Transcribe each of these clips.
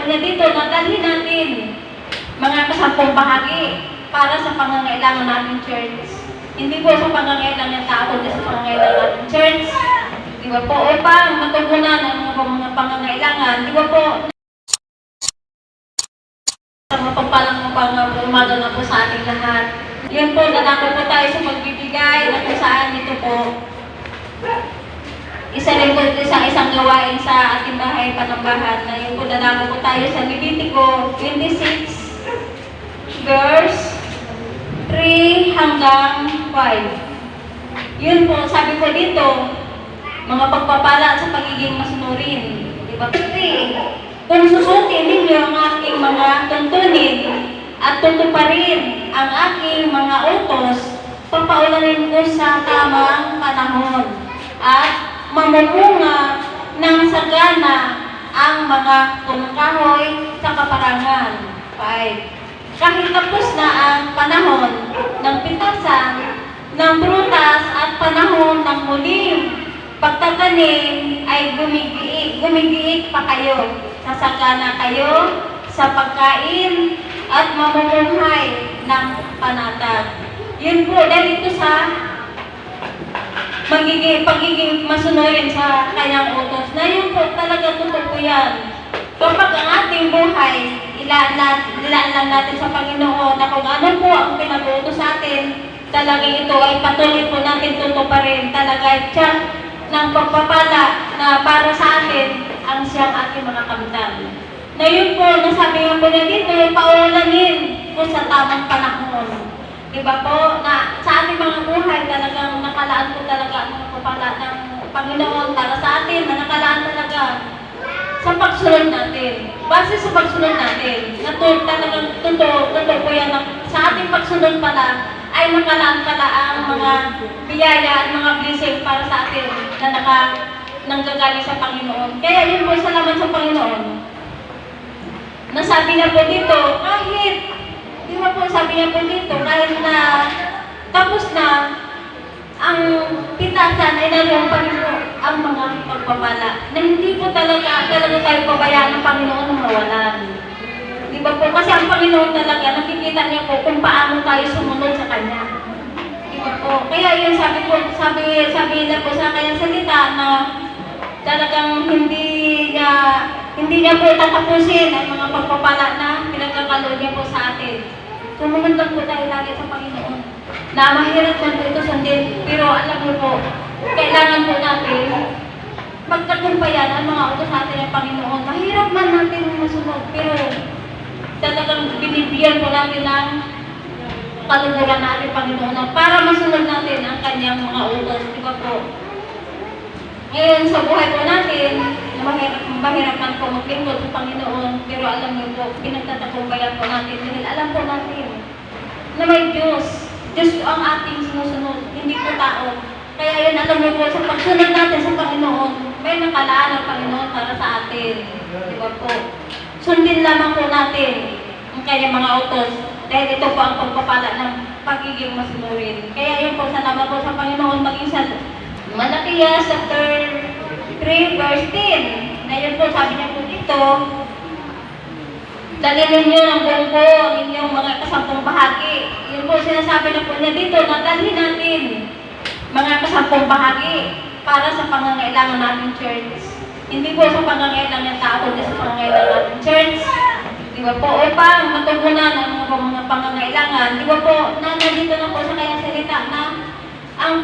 po niya dito na dalhin natin mga kasampung bahagi para sa pangangailangan natin church. Hindi po sa pangangailangan ng tao, kundi sa pangangailangan natin church. Di ba po? Upang matugunan ang mga pangangailangan. Di ba po? Sa mapagpalang umaga na po sa ating lahat. Yun po, nanako po tayo sa pagbibigay na kung saan ito po. Isa rin po isang gawain sa ating bahay panambahan na yun po, nanako po tayo sa Levitico 26 verse 3 hanggang 5. Yun po, sabi po dito, mga pagpapala sa pagiging masunurin. Diba? Kung susundin ninyo ang aking mga tuntunin at tutuparin ang aking mga utos, papaulanin ko sa tamang panahon at mamumunga ng sagana ang mga tumungkahoy sa kaparangan. 5. Kahit tapos na ang panahon ng pitasan, ng prutas at panahon ng muling pagtatanim ay gumigiit pa kayo. Sasagana kayo sa pagkain at mamumuhay ng panatag. Yun po, dahil ito sa pagiging masunurin sa kanyang utos. Na yun po, talaga totoo po yan. Kapag ang ating buhay, ilaan lang natin sa Panginoon na kung ano po ang pinag-uutos sa atin, talagang ito ay patuloy po natin tutuparin. Talaga tiyak ng pagpapala na para sa atin ang siyang ating mga kamtan. Na yun po, nasabi nga po niya dito, paulanin po sa tamang panahon. Diba po, na sa ating mga buhay talagang nakalaan po talaga ang mga pagpapala ng Panginoon para sa atin, na nakalaan talaga sa pagsunod natin. Base sa pagsunod natin, na talagang totoo po yan sa ating pagsunod pala ay nakalaan pala ang mga biyaya at mga blessing para sa atin na nanggagaling sa Panginoon. Kaya yun po, salamat sa Panginoon. Nasabi niya po dito, kahit, di ba po sabi niya po dito, kahit na tapos na ang pitasan ay naroon pa rin po ang mga pagpapala na hindi po talaga tayo pabayaan ng Panginoon na mawalan. Di ba po? Kasi ang Panginoon talaga, nakikita niya po kung paano tayo sumunod sa Kanya. Di ba po? Kaya yun sabi niya po sa kanyang salita na talagang hindi niya po tatapusin ang mga pagpapala na pinagkakaloon niya po sa atin. Sumunod lang po tayo lagi sa Panginoon. Na mahirap man po ito sundin, pero alam mo po, kailangan po natin magtagumpayan ang mga utos sa atin ng Panginoon. Mahirap man natin masunod, pero talagang binibigyan po natin ng kaluguran na ating Panginoon para masunod natin ang kanyang mga utos. Di ba po? Ngayon sa buhay po natin, mahirap man po maglingkod sa Panginoon, pero alam niyo po, pinagtatagumpayan po natin dahil alam po natin na may Diyos. Diyos ang ating sinusunod, hindi po tao. Kaya yun, alam mo po, sa pagsunod natin sa Panginoon, may nakalaan ang Panginoon para sa atin. Di ba po? Sundin lamang po natin ang kanyang mga utos dahil ito po ang pagpapala ng pagiging masunurin. Kaya yun po, salamat po sa Panginoon maging sa Malakias chapter 3 verse 10. Na yun po, sabi niya po dito, dalhin ninyo ng buong po ang inyong mga kasampung bahagi. Yun po, sinasabi na po niya dito na dalhin natin mga kasampung bahagi para sa pangangailangan natin church. Hindi po sa pangangailangan ng tao, kundi sa pangangailangan natin church. Di ba po? Upang matugunan ang mga pangangailangan. Di ba po? Na nandito na po sa kanyang salita na ang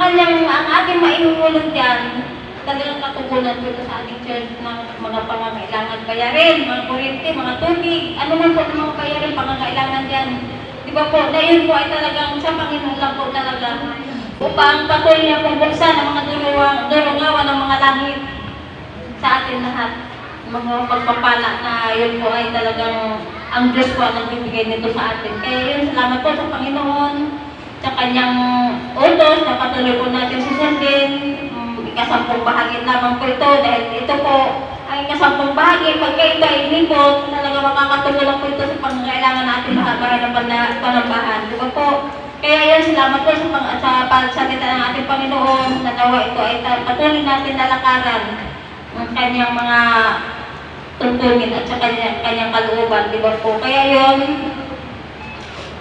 ating maihuhulog dyan, talagang katugunan po ito sa ating church ng mga pangangailangan bayarin, mga kuryente, mga tubig, ano man po ng mga bayarin, pangangailangan dyan. Di ba po? Dahil po ay talagang sa Panginoon lang po talaga upang patuloy niya pong buksan ang mga durungawan ng mga langit sa atin lahat. Mga pagpapala na yun po ay talagang ang Diyos po ang nagbibigay nito sa atin. Kaya yun, salamat po sa Panginoon sa kanyang utos na patuloy po natin susundin. Ikasampung bahagi lamang po ito dahil ito po ang ikasampung bahagi. Pagka ito ay inipot, talaga makakatulong po ito sa pangangailangan natin bahay ng panambahan. Diba po? Kaya yan, salamat po sa pagsalita ng ating Panginoon na nawa ito ay patuloy natin lalakaran ang kanyang mga tungtungin at sa kanyang kalooban, di ba po? Kaya yun,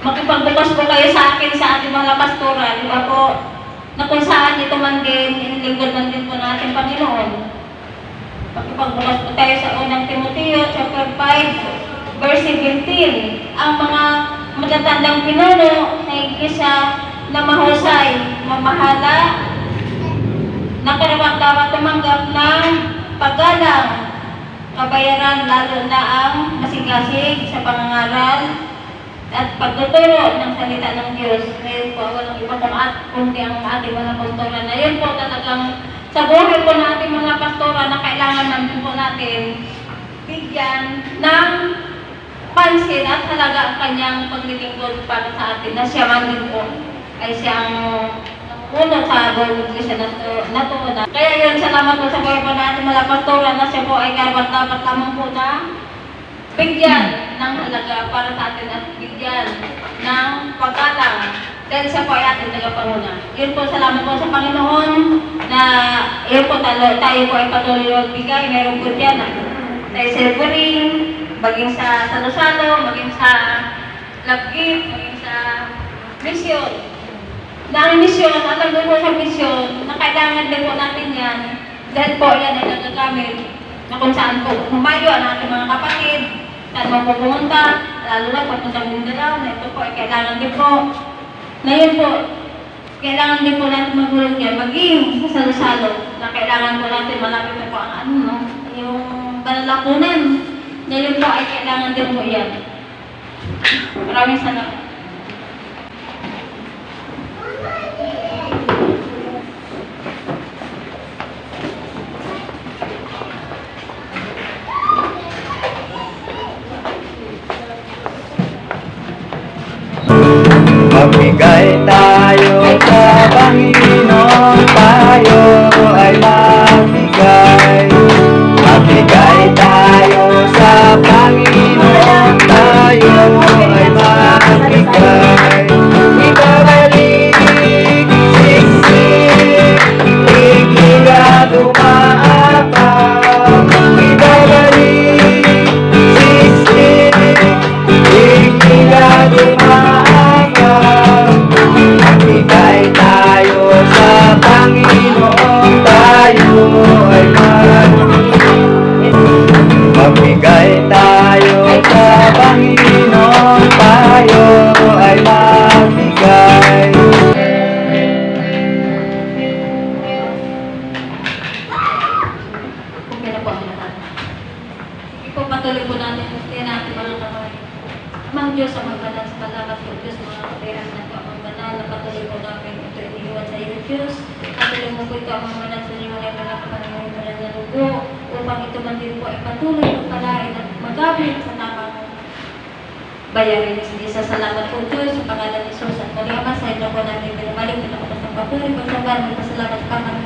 makipagbukas po kayo sa akin, sa ating mga pastora, di ba po? Na kung saan ito man din, inilingkod man din po natin Panginoon. Makipagbukas po tayo sa unang Timoteo, chapter 5, verse 17. Ang mga matatandang pinuno na iglesia na mahusay, mamahala, na karapat-dapat tumanggap ng paggalang, kabayaran, lalo na ang masigasig sa pangangaral at pagtuturo ng salita ng Diyos. Ngayon po, walang iba kundi ang ating mga pastora. Na yun po talagang sa buhay po natin mga pastora na kailangan namin po natin bigyan ng pansin at halaga ang kanyang paglilingkod para sa atin na siya man din po ay siyang uno sa buong iglesia na to. Kaya yun, salamat po sa buhay po natin mga pastora na siya po ay dapat lamang po na bigyan ng halaga para sa atin at bigyan ng pagkalang dahil siya po ay ating tagapanguna. Yun po, salamat po sa Panginoon na yun po tayo po ay patuloy magbigay. Meron po dyan tayo sa Silvering, maging sa Lusalo, maging sa Labgit, maging sa Mission. Na ang mission, alam po sa mission, na kailangan din po natin yan dahil po yan ay nagagamit na kung saan po humayo ang ating mga kapatid, saan mo po pumunta, lalo na papuntang Mindanao, na ito po ay kailangan din po. Na yun po, kailangan din po natin magulong yan, maging sa Lusalo, na kailangan po natin malapit na po ang yung kalalakunan. Na yun po ay kailangan din po yan. Maraming salamat. Magbigay tayo sa Panginoon, tayo ay magbigay. Magbigay tayo sa Panginoon, tayo ay magbigay. Ibabalik, siksik, igiga dumaapang. Ibabalik, siksik, igiga dumaapang. Magbigay tayo sa Panginoon, tayo ay magbigay. Magbigay tayo sa Panginoon, tayo ay magbigay. Okay na po ang lahat. Ipapatuloy po natin natin mga kamay. Amang Diyos ang magbanal sa palabat po Diyos, mga kapirang na po ang banal na patuloy po namin ito iniwan sa iyo Diyos. Patuloy mo po ito ang manal sa iyo ng mga kapangyarihan na lugo upang ito man din po ay patuloy magpalain at magamit sa tamang bayarin. Hindi sa salamat po Diyos sa pangalan ni Jesus at Maria Ama sa ito po namin binabalik na ako ng papuri pagsabahan. Magpasalamat pa kami